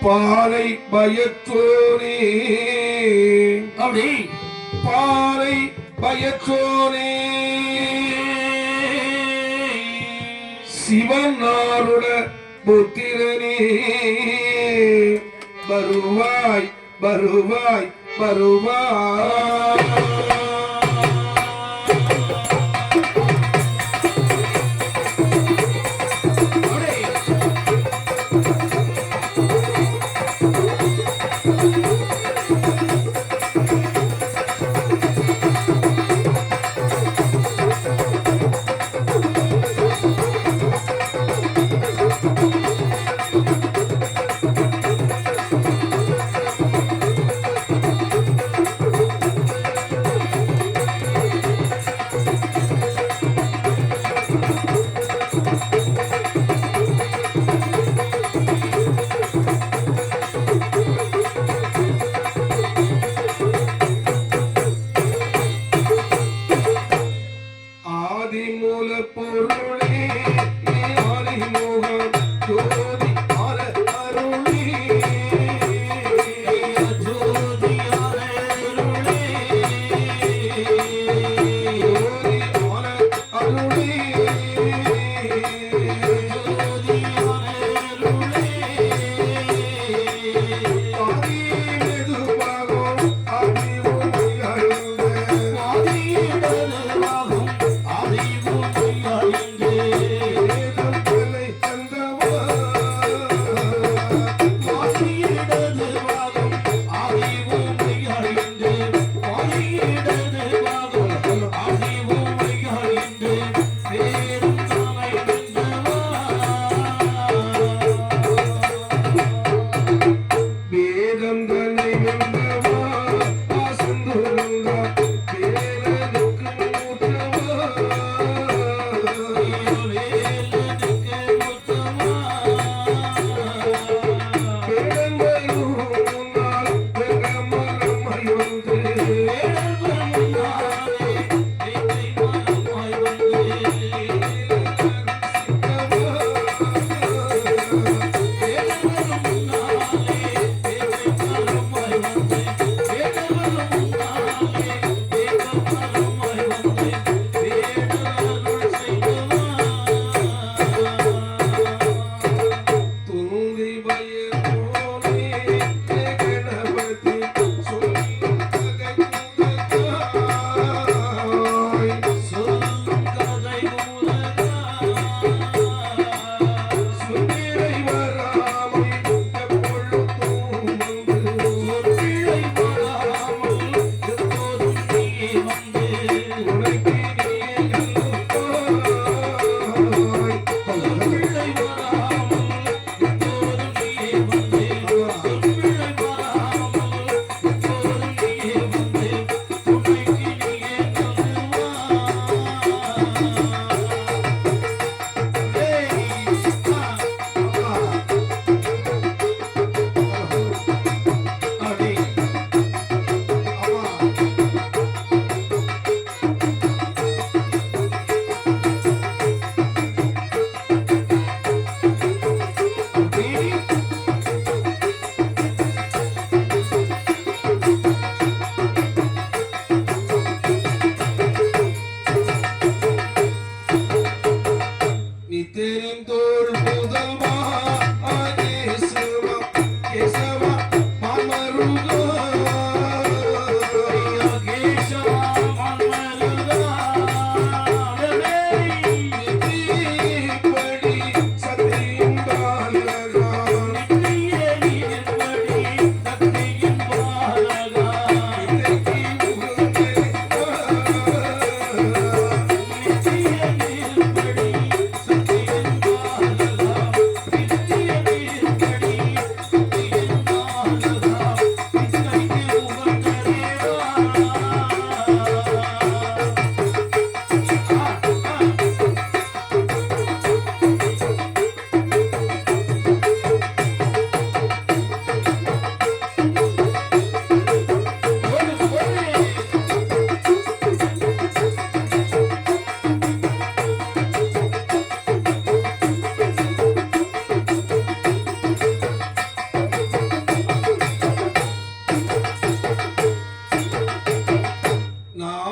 பாலை பயத்தோனே அப்படி பாலை பயத்தோனே சிவனாருட புத்திரனே வருவாய் வருவாய் வருவாய்.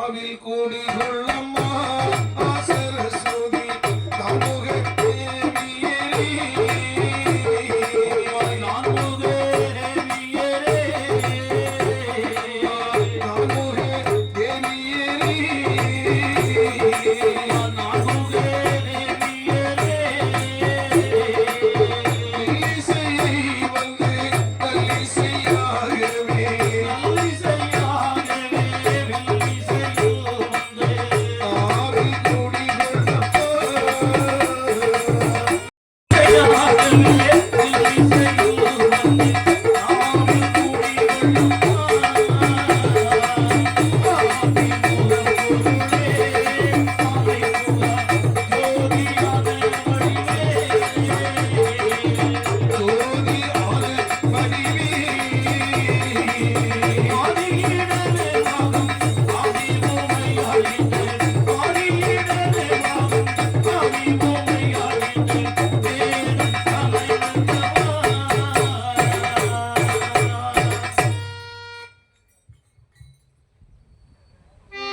ஆவில் கூடி கொள்ளம்மா சரஸ்வதி தாமுக தேவியரே தாமுக தேவியரே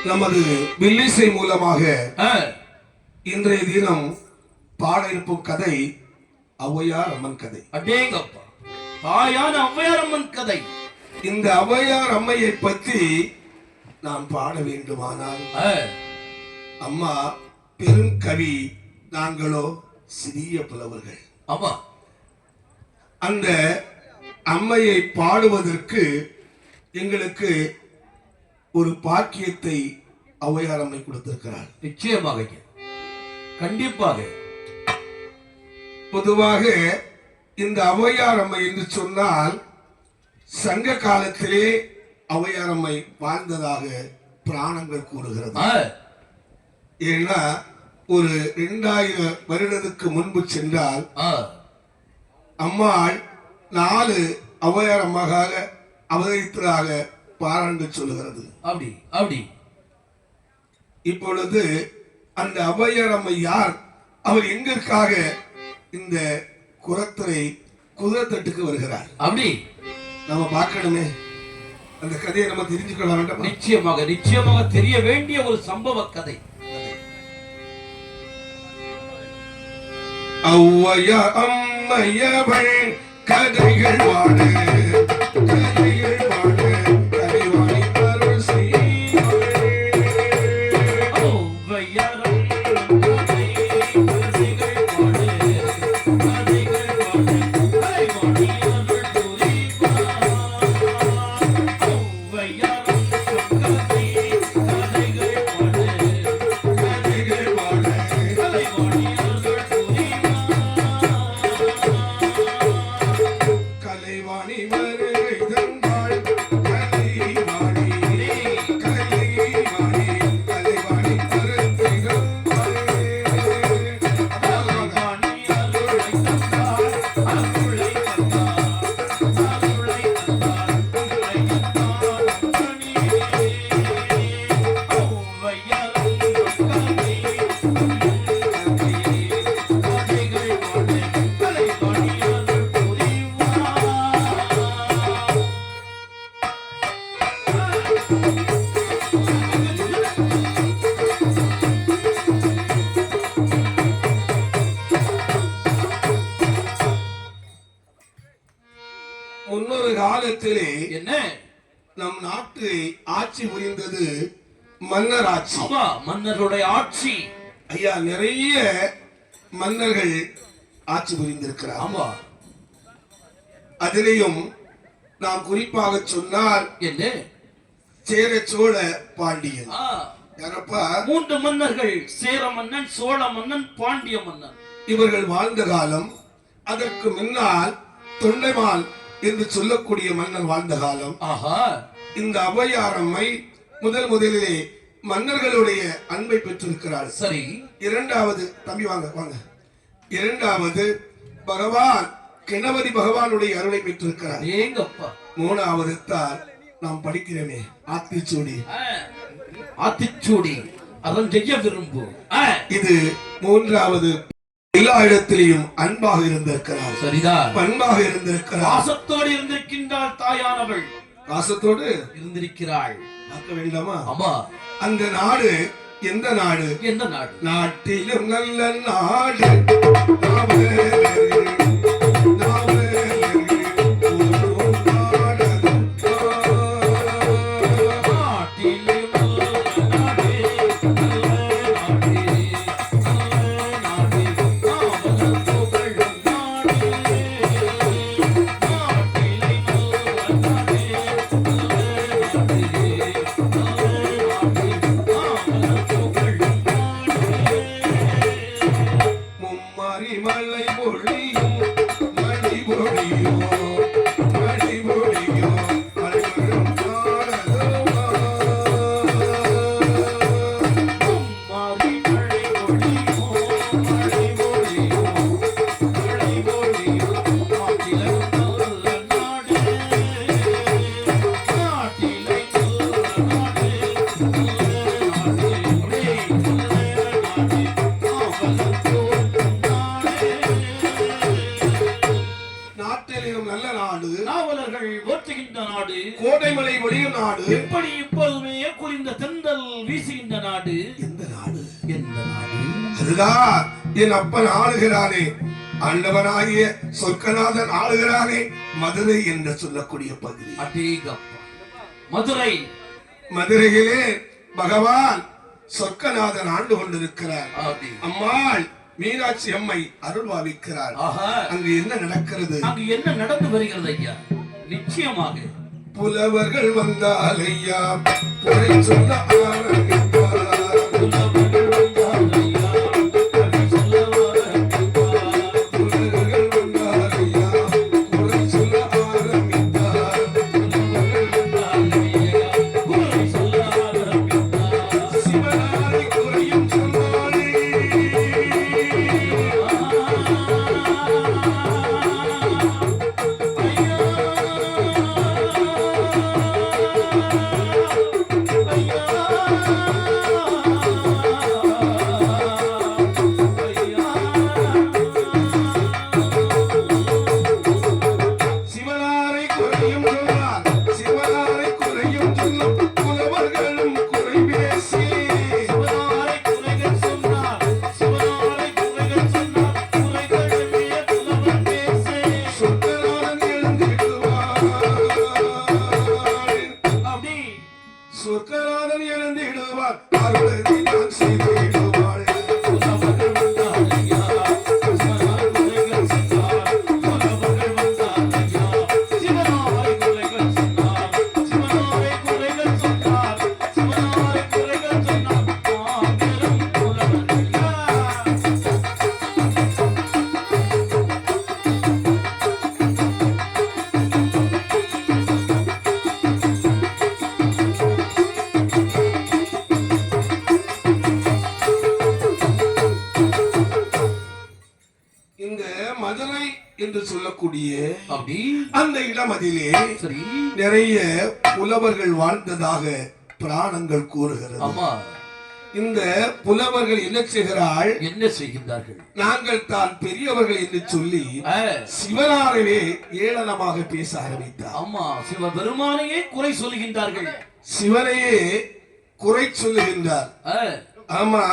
நமது வில்லிசை மூலமாக இன்றைய தினம் பாட இருக்கும் கதை ஔவையார் அம்மன் கதை. அடேங்கப்பா, தாயான ஔவையார் அம்மன் கதை. இந்த ஔவையார் அம்மையை பற்றி நான் பாட வேண்டுமானால் அம்மா பெரும் கவி, நாங்களோ சிறிய புலவர்கள். ஆமா, அந்த அம்மையை பாடுவதற்கு எங்களுக்கு ஒரு பாக்கியத்தை ஔவையார் அம்மை கொடுத்திருக்கிறார். நிச்சயமாக, கண்டிப்பாக. பொதுவாக இந்த ஔவையார் அம்மை என்று சொன்னால் சங்க காலத்திலே ஔவையார் அம்மை வாழ்ந்ததாக புராணங்கள் கூறுகிறது. ஏன்னா ஒரு 2000 வருடத்துக்கு முன்பு சென்றால் அம்மாள் 4 ஔவையார் அம்மாக அவதரித்ததாக பாராண்டு சொல்லுகிறது. அப்படி அப்படி. இப்பொழுது அந்த ஔவையார் அம்மை யார், அவர் எங்கிற்காக இந்த குரத்துறை குதிரத்தட்டுக்கு வருகிறார், அப்படி நம்ம பார்க்கணுமே. அந்த கதையை நம்ம தெரிஞ்சுக்கொள்ள வேண்டும். நிச்சயமாக நிச்சயமாக தெரிய வேண்டிய ஒரு சம்பவ கதை. ஔவையார் அம்மையவள் கதைகள் வாடு கதைகள் வாடு கதைவாணி அருள் செய்வாள். ஔவையார் அம்மன் கதை கதைகள் வாடு கதைகள் வாடு கதைவாணி அருள் புரிவாள். ஔவையார் அம்மன் கதை கதைகள் வாடு கதைகள் வாடு கதைவாணி அருள் புரிவாள். கலைவாணி வருகை தந்தாள் கலைவாணி கலைவாணி கலைவாணி கருத்தை தந்தாள். கலைவாணி அருளை தந்தாள் அருளை தந்தாள் அருளை தந்தாள் அருளை தந்தாள் அம்மணியே. ஔவையார் அம்மன் கதை கதைகள் வாடு கலைவாணி அருள் புரிவாள். முன்னொரு காலத்திலே என்ன? நம் நாட்டை ஆட்சி புரிந்தது மன்னர் ஆட்சி. ஆமா, மன்னருடைய ஆட்சி. ஐயா, நிறைய மன்னர்கள் ஆட்சி புரிந்திருக்கிறார். ஆமா, அதிலேயும் நாம் குறிப்பாக சொன்னால் என்ன? சேர சோழ பாண்டியன். ஆ, யாரப்பா? 3 மன்னர்கள், சேர மன்னன், சோழ மன்னன், பாண்டிய மன்னன். இவர்கள் வாழ்ந்த காலம். அதற்கு முன்னால் தொண்டைமான் என்று சொல்லக்கூடிய மன்னன் வாழ்ந்த காலம். ஆஹா, இந்த ஔவையார் அம்மை முதலிலே மன்னர்களுடைய அன்பை பெற்றிருக்கிறார். சரி. இரண்டாவது, தம்பி வாங்க வாங்க, இரண்டாவது பகவான் கணபதி பகவானுடைய அருளை பெற்றிருக்கிறார். ஏங்கப்பா. மூணாவது தான் நாம் படிக்கிறோமே ஆத்திச்சூடி. ஆத்திச்சூடி அதன் செய்ய விரும்பு. இது மூன்றாவது. எல்லா இடத்திலையும் அன்பாக இருந்திருக்கிறார். சரிதான், பண்பாக இருந்திருக்கிறார். பாசத்தோடு இருந்திருக்கின்றாள் தாயானவள். பாசத்தோடு இருந்திருக்கிறாள். பார்க்க வேண்டாமா? ஆமா. அந்த நாடு எந்த நாடு? எந்த நாடு? நாட்டிலும் நல்ல நாடு நாவலரே, நாவலரே, ஒரு நாடகம் நாட்டிலே நல்ல நாடு, நல்ல நாடு, நாவலர் புகழும் நாடு. நாட்டிலே நல்ல நாடு, நல்ல மும்மாரி மலை பொழியும் மழை பொழியும் மழை பொழியும் அனைவரும் பாடலுமா. மாறி மழை பொழியும், மழை பொழியும், மழை பொழியும். நாட்டிலே நல்ல நாடு, நாட்டிலே நல்ல நாடு, நாட்டிலும் நல்ல நாடு, நாவலர்கள் போற்றுகின்ற நாடு, கோடைமலை ஒளியும் நாடு. எப்படி இப்போதுமே குளிர்ந்த தென்றல் வீசுகின்ற நாடு. எந்த நாடு? எந்த நாடு? அதுதான் என் அப்பன் ஆளுகிறானே, ஆண்டவனாகிய சொர்க்கநாதன் ஆளுகிறானே, மதுரை என்று சொல்லக்கூடிய பகுதி. அடேங்கப்பா. மதுரை. மதுரையிலே பகவான் சொர்க்கநாதன் ஆண்டு கொண்டிருக்கிறார். ஆதி. அம்மாள் மீனாட்சி அம்மை அருள் பாவிக்கிறார். ஆஹா. அங்கு என்ன நடக்கிறது? அங்கு என்ன நடந்து வருகிறது ஐயா? நிச்சயமாக புலவர்கள் வந்தால் ஐயா புரை சொல்ல ஆரம்பிப்பார். புலவர்கள் வந்தால் ஐயா, கவி சொல்ல ஆரம்பிப்பார். புலவர்கள் வந்தால் ஐயா புரை சொல்ல ஆரம்பித்தார். புலவர்கள் வந்தால் ஐயா, குறை சொல்ல ஆரம்பித்தார். சிவனாரை குறையும் சொன்னாரே, சிவனாரை குறையும் சொன்னார். சிவனாரை குறையும் சொல்லும் புலவர்களும் குறை பேசி சிவனாரை குறைகள் சொன்னார், சிவனாரை குறைகள் சொன்னார், குறைகளுமே புலவன் பேசே. சொர்க்கநாதன் எழுந்திடுவார். அப்படி சொர்க்கநாதன் எழுந்திடுவார். அருளை நான் செய்திடுவாள். புலவர்கள் வந்தால் ஐயா, சிவனாரை குறைகள் சொன்னார், புலவர்கள் வந்தால் ஐயா, சிவனாரை குறைகள் சொன்னார், சிவனாரை குறைகள் சொன்னார், சிவனாரை குறைகள் சொன்னார், மாபெரும் புலவன் ஐயா. இந்த மதுரை என்று சொல்லக்கூடிய அப்படி அந்த இடம் அதிலே சரி. நிறைய புலவர்கள் வாழ்ந்ததாக புராணங்கள் கூறுகிறது. ஆமா. இந்த புலவர்கள் என்ன செய்கிறாள்? என்ன செய்கின்றார்கள்? நாங்கள் தான் பெரியவர்கள் என்று சொல்லி ஆ, சிவனாரவே ஏளனமாக பேச ஆரம்பித்தார். ஆமா, சிவபெருமானையே குறை சொல்கின்றார்கள். சிவனையே குறை சொல்லுகின்றார். ஆ, ஆமா,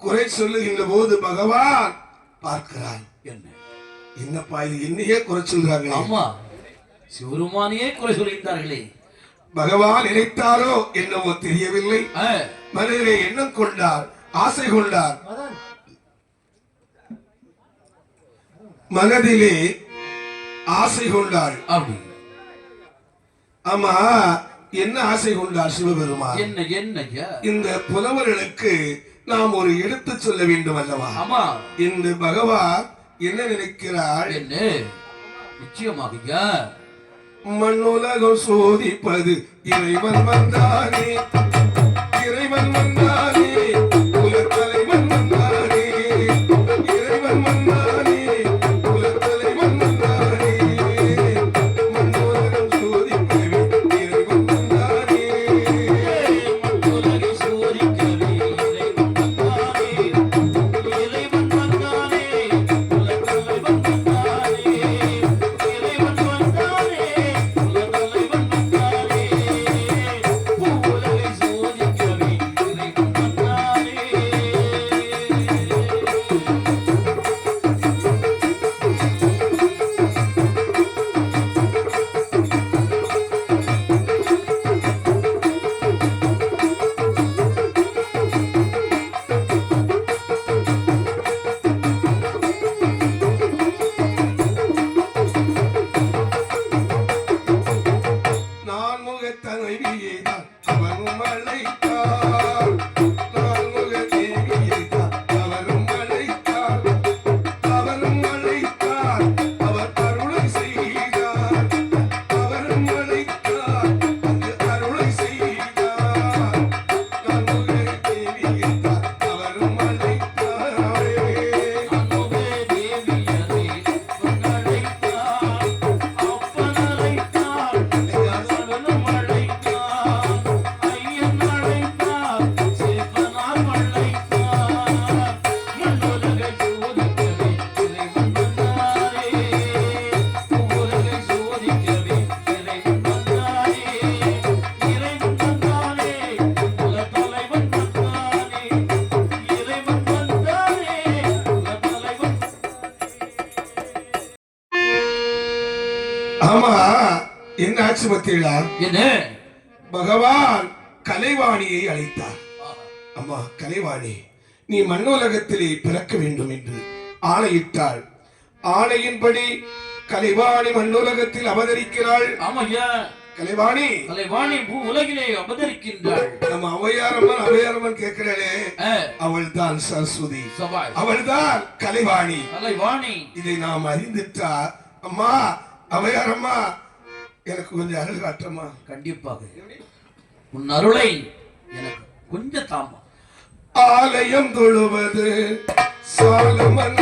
குறை சொல்லுகின்ற போது பகவான் பார்க்கிறான். என்ன? என்னப்பா இது என்னையே குறை சொல்றாங்க. ஆமா, சிவபெருமானையே குறை சொல்கின்றார்களே. பகவான் நினைத்தாரோ என்னவோ தெரியவில்லை. ஆ, மனதிலே எண்ணம் கொண்டார், ஆசை கொண்டார். மனதிலே ஆசை கொண்டாள். அப்படி ஆமா, என்ன ஆசை கொண்டார் சிவபெருமான்? என்ன என்ன ஐயா? இந்த புலவர்களுக்கு நாம் ஒரு எடுத்து சொல்ல வேண்டும் அல்லவா? ஆமா. இந்த பகவான் என்ன நினைக்கிறாள்? என்ன? நிச்சயமாக ஐயா. மண்ணுலகம் சோதிப்பது இறைவன் வந்தானே, இறைவன் வந்தானே, குலத்தலைவன் வந்தானே, இறைவன் வந்தானே, குலத்தலைவன் வந்தானே, மண்ணுலகம் சோதிப்பது இறைவன் வந்தானே. மண்ணுலகை சோதிக்கவே இறைவன் வந்தானே, இறைவன் வந்தானே, குலத்தலைவன் வந்தானே, இறைவன் வந்தானே, குலத்தலைவன் வந்தானே. ஆமா, என்ன ஆச்சு பத்தீங்களா? என்ன? பகவான் கலைவாணியை அழைத்தார். அம்மா கலைவாணி, நீ மண்ணுலகத்திலே பிறக்க வேண்டும் என்று ஆணையிட்டாள். ஆணையின்படி கலைவாணி மண்ணுலகத்தில் அவதரிக்கிறாள். ஆமையா, கலைவாணி கலைவாணி பூ உலகிலே அவதரிக்கின்றாள். நம்ம அவையாரம்மன் அவையாரம்மன் கேட்கிறாளே, அவள் தான் சரஸ்வதி, அவள் தான் கலைவாணி. கலைவாணி இதை நாம் அறிந்துட்டா, அம்மா அவையாரம்மா எனக்கு கொஞ்சம் அருள் காட்டம்மா. கண்டிப்பாக உன் அருளை எனக்கு கொஞ்சம் தாமா. ஆலயம் தொழுவது சாலமன்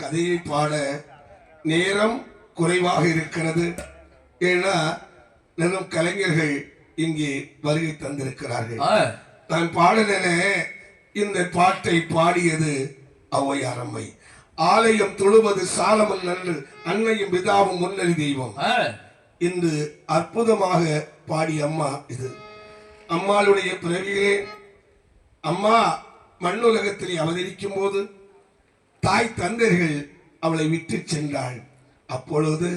கதையை பாட நேரம் குறைவாக இருக்கிறது. ஏன்னா நிறைய கலைஞர்கள் இங்கே வருகை தந்திருக்கிறார்கள். நான் பாடல இந்த பாட்டை பாடியது ஔவையாரம்மை. ஆலயம் தொழுவது சாலமன் நன்று, அன்னையும் பிதாவும் முன்னறி தெய்வம். இன்று அற்புதமாக பாடிய அம்மா இது. அம்மாளுடைய பிறவியிலே அம்மா மண்ணுலகத்திலே அவதரிக்கும் போது தாய் தந்தைகள் அவளை விட்டு சென்றாள். அப்பொழுது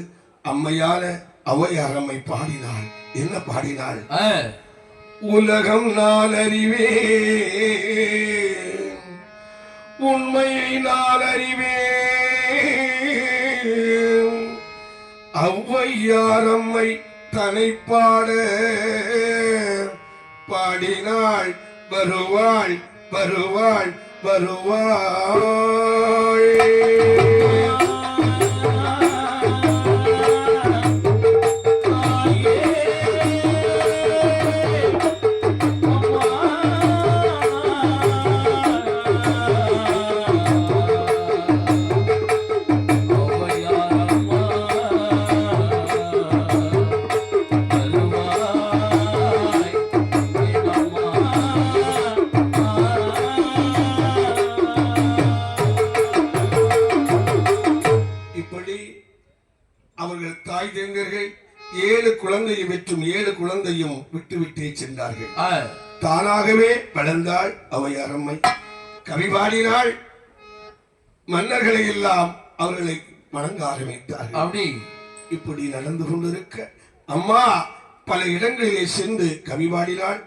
அம்மையான ஔவையாரம்மை பாடினாள். என்ன பாடினாள்? உலகம் நான் அறிவே, உண்மையை நான் அறிவே, ஔவையாரம்மை தனை பாட பாடினாள். வருவாள் வருவாள் வருவாள். அவர்கள் தாய் தந்தையர்கள் 7 குழந்தையை பெற்றும் 7 குழந்தையும் விட்டு விட்டே சென்றார்கள். தானாகவே வளர்ந்தாள் ஔவையாரம்மை. கவி பாடினாள். மன்னர்களை எல்லாம் அவர்களை வணங்க ஆரம்பித்தார்கள். இப்படி நடந்து கொண்டிருக்க அம்மா பல இடங்களிலே சென்று கவி பாடினாள்.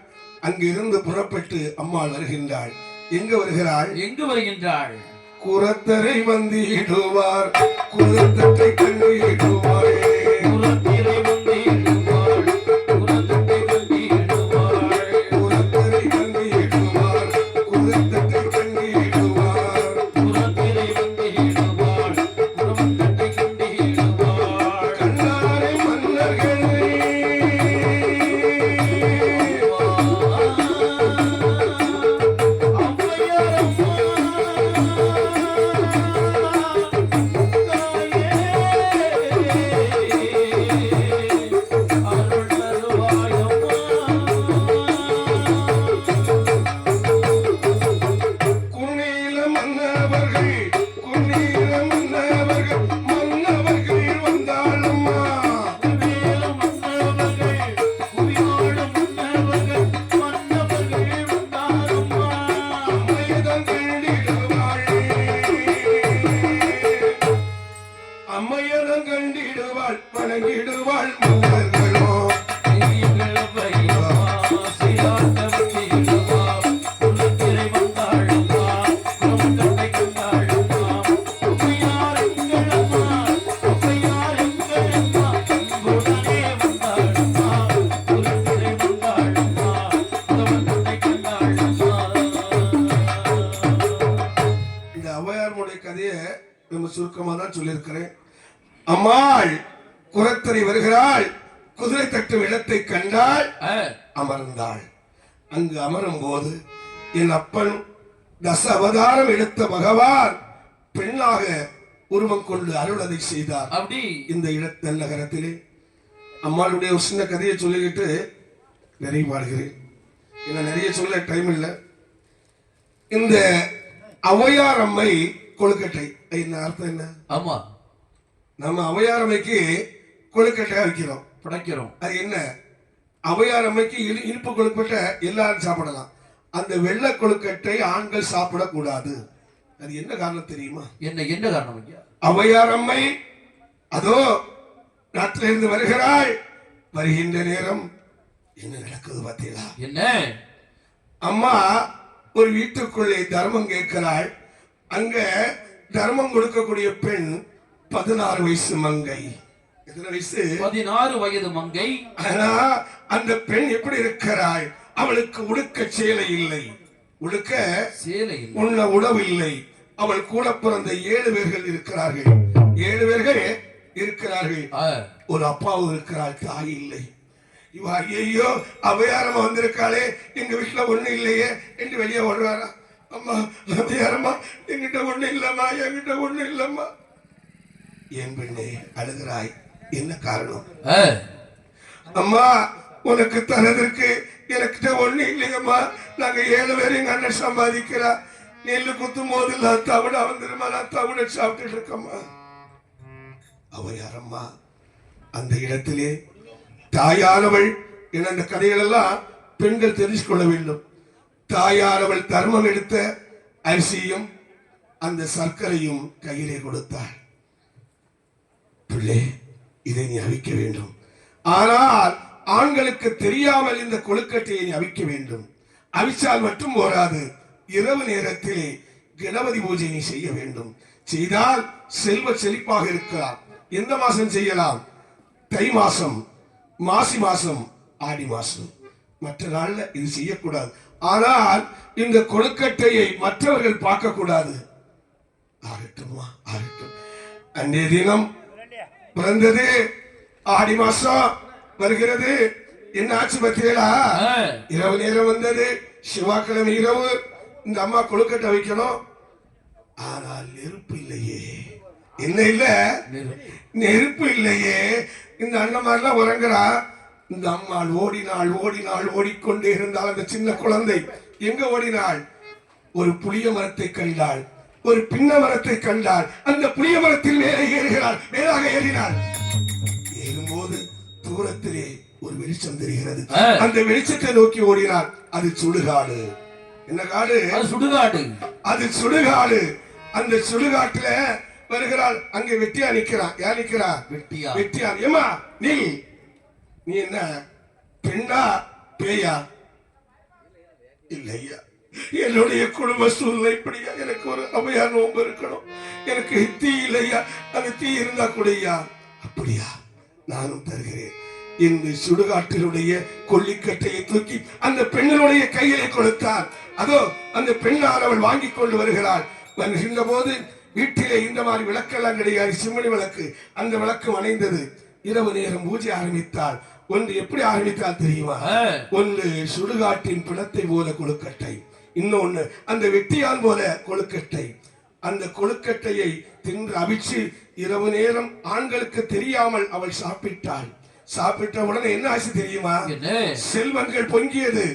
அங்கிருந்து புறப்பட்டு அம்மா வருகின்றாள். எங்கு வருகின்றாள்? குரத்தரை வந்திடுவார், குரத்தத்தை கண்டிடுவாள். குரத்தரை வந்திடுவார், குரத்தத்தை கண்டிடுவார். குரத்தரை வந்திடுவார், குரத்தத்தை கண்டிடுவார். குரத்தரை வந்திடுவார், குரத்தத்தை கண்டிடுவார். கண்ணாரை மன்னர்களே சுருக்கமா தான் சொல்லியிருக்கிறேன். அம்மாள் குரத்தரை வருகிறாள், குதிரை தட்டும் இடத்தை கண்டாள், அமர்ந்தாள். அங்கு அமரும் போது என் அப்பன் தச அவதாரம் எடுத்த பகவான் பெண்ணாக உருவம் கொண்டு அருளதை செய்தார். அப்படி இந்த இடத்த நகரத்திலே அம்மாளுடைய ஒரு சின்ன கதையை சொல்லிக்கிட்டு நிறைய பாடுகிறேன். என்ன நிறைய சொல்ல டைம் இல்லை. இந்த ஔவையார் அம்மை கொழுக்கட்டை என்ன அர்த்தம் என்ன? ஆமா, நம்ம ஔவையார் அம்மைக்கு கொழுக்கட்டையா வைக்கிறோம், படைக்கிறோம். அது என்ன? ஔவையார் அம்மைக்கு இனிப்பு கொழுக்கட்டை எல்லாரும் சாப்பிடலாம், அந்த வெள்ளை கொழுக்கட்டை ஆண்கள் சாப்பிடக்கூடாது. அது என்ன காரணம் தெரியுமா? என்ன காரணம் ஐயா? ஔவையார் அம்மை அதோ நாட்டிலிருந்து வருகிறாள். வருகின்ற நேரம் என்ன நடக்குது பார்த்தீங்களா? என்ன? அம்மா ஒரு வீட்டுக்குள்ளே தர்மம் கேட்கிறாள். அங்க தர்மம் கொடுக்கக்கூடிய பெண் 16 வயசு மங்கை. எத்தனை வயசு? 16 வயது மங்கை. ஆனா அந்த பெண் எப்படி இருக்கிறாள்? அவளுக்கு உடுக்க சேலை இல்லை, உடுக்க சேலை, உண்ண உணவு இல்லை. அவள் கூட பிறந்த 7 பேர்கள் இருக்கிறார்கள். 7 பேர்கள் இருக்கிறார்கள். ஒரு அப்பாவும் இருக்கிறாள், தாய் இல்லை. இவ ஐயோ அவையாரமா வந்திருக்காளே, எங்க வீட்டுல ஒண்ணு இல்லையே என்று வெளியே ஓடுறாரா. அம்மா அவையாரம்மா, என்கிட்ட ஒண்ணு இல்லம்மா, என்கிட்ட ஒண்ணு இல்லம்மா. என் பெண்ணே அழுகிறாய், என்ன காரணம்? அம்மா உனக்கு தரதற்கு எனக்கிட்ட ஒண்ணு இல்லையம்மா. நாங்க 7 பேரும் எங்க அண்ணன் சம்பாதிக்கிறா. நெல்லு குத்தும் போது நான் தவிட வந்துருமா, நான் தவிட சாப்பிட்டு இருக்கம்மா. அவையாரம்மா அந்த இடத்திலே தாயானவள் என அந்த கதைகள் எல்லாம் பெண்கள் தெரிந்து கொள்ள வேண்டும். தாயானவள் தர்மம் எடுத்த அரிசியும் அந்த சர்க்கரையும் கையிலே கொடுத்தாள். பிள்ளை, இதை நீ அவிக்க வேண்டும். ஆனால் ஆண்களுக்கு தெரியாமல் இந்த கொழுக்கட்டையை நீ அவிக்க வேண்டும். அவிச்சால் மட்டும் போராது, இரவு நேரத்திலே கணபதி பூஜை நீ செய்ய வேண்டும். செய்தால் செல்வ செழிப்பாக இருக்கலாம். எந்த மாசம் செய்யலாம்? தை மாசம், மாசி மாசம், ஆடி மாசம். மற்ற நாள்ல இது செய்யக்கூடாது. ஆனால் இந்த கொழுக்கட்டையை மற்றவர்கள் பார்க்க கூடாது. ஆகட்டுமா, ஆகட்டும். அன்றைய தினம் பிறந்தது, ஆடி மாசம் வருகிறது. என்ன ஆச்சு பத்தியலா? இரவு நேரம் வந்தது, செவ்வாய்க்கிழமை இரவு. இந்த அம்மா கொழுக்கட்டை வைக்கணும், ஆனால் நெருப்பு இல்லையே. என்ன இல்ல? நெருப்பு இல்லையே. இந்த அண்ணமாரெல்லாம் உறங்குறா. இந்த அம்மாள் ஓடினாள், ஓடினாள், ஓடிக்கொண்டே இருந்தால் அந்த சின்ன குழந்தை எங்க ஓடினாள்? ஒரு புளிய மரத்தை கண்டாள், ஒரு பின்ன மரத்தை கண்டாள். அந்த புளிய மரத்தில் மேலே ஏறுகிறாள், மேலாக ஏறினாள். ஏறும்போது தூரத்திலே ஒரு வெளிச்சம் தெரிகிறது. அந்த வெளிச்சத்தை நோக்கி ஓடினாள். அது சுடுகாடு. என்ன காடு? சுடுகாடு. அது சுடுகாடு. அந்த சுடுகாட்டுல வருகிறாள். அங்கே வெட்டியா நிக்கிறான். யார் நிக்கிறா? வெட்டியா. வெட்டியா. ஏமா நீ என்ன பெண்ணா பேயா? இல்லையா, என்னுடைய குடும்ப சூழ்நிலை இப்படியா. எனக்கு ஒரு அவையா நோம்பு இருக்கணும். எனக்கு தீ இல்லையா, அந்த தீ இருந்தா கூடயா. அப்படியா, நானும் தருகிறேன். இந்த சுடுகாட்டினுடைய கொல்லிக்கட்டையை தூக்கி அந்த பெண்ணினுடைய கையிலே கொடுத்தார். அதோ அந்த பெண்ணால் அவள் வாங்கி கொண்டு வருகிறாள். வருகின்ற போது வீட்டிலே இந்த மாதிரி விளக்கெல்லாம் கிடையாது, சிம்மணி விளக்கு. அந்த விளக்கு அணைந்தது. இரவு நேரம் பூஜை ஆரம்பித்தாள். ஒன்று எப்படி ஆரம்பித்தால் தெரியுமா? ஒன்று சுடுகாட்டின் பிணத்தை போல கொழுக்கட்டை, இன்னொன்னு அந்த வெட்டியான் போல கொழுக்கட்டை. அந்த கொழுக்கட்டையை தின்று அவிச்சு இரவு நேரம் ஆண்களுக்கு தெரியாமல் அவள் சாப்பிட்டாள். சாப்பிட்ட உடனே என்ன ஆச்சு தெரியுமா? செல்வங்கள் பொங்கியது,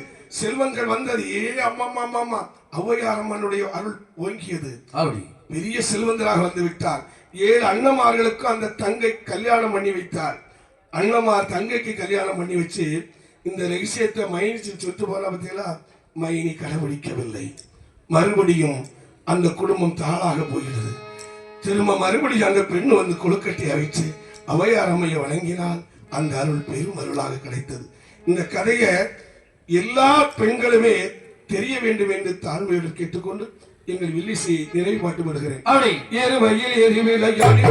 செல்வங்கள் வந்தது. அம்மா ஔவையார் அம்மனுடைய அருள் ஓங்கியது. பெரிய செல்வந்தராக வந்து விட்டார். 7 அண்ணமார்களுக்கு அந்த தங்கை கல்யாணம் பண்ணி வைத்தார். அண்ணமார் தங்கைக்கு கல்யாணம் பண்ணி வச்சு இந்த ரகசியத்தை மைனி சொத்து போல பார்த்தீங்களா, மைனி கடைபிடிக்கவில்லை. மறுபடியும் அந்த குடும்பம் தாளாக போகிறது. திரும்ப மறுபடியும் அந்த பெண் வந்து கொழுக்கட்டை அவிச்சு ஔவையார் அம்மையை வணங்கினால் அந்த அருள் பெரும் அருளாக கிடைத்தது. இந்த கதையை எல்லா பெண்களுமே தெரிய வேண்டும் என்று தாழ்மையோடு கேட்டுக்கொண்டு எங்கள் வில்லிசை நிறைவு பாட்டு விடுகிறேன். ஏறுமையில் ஏறி விளையாடி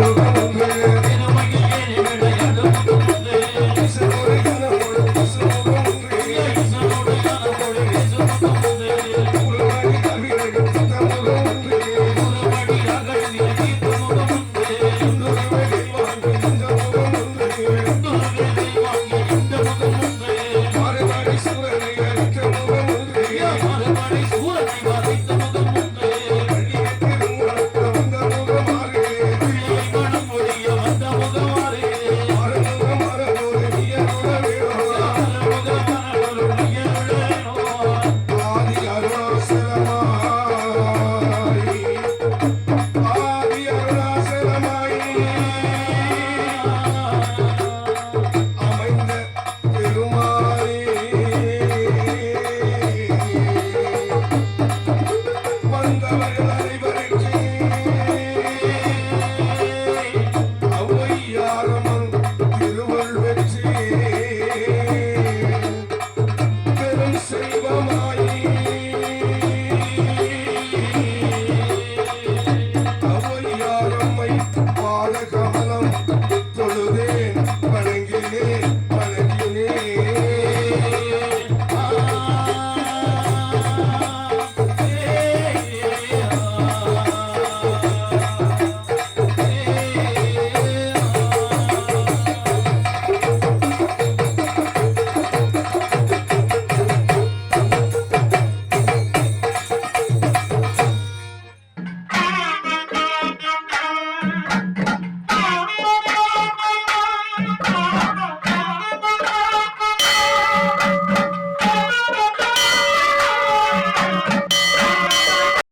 ராம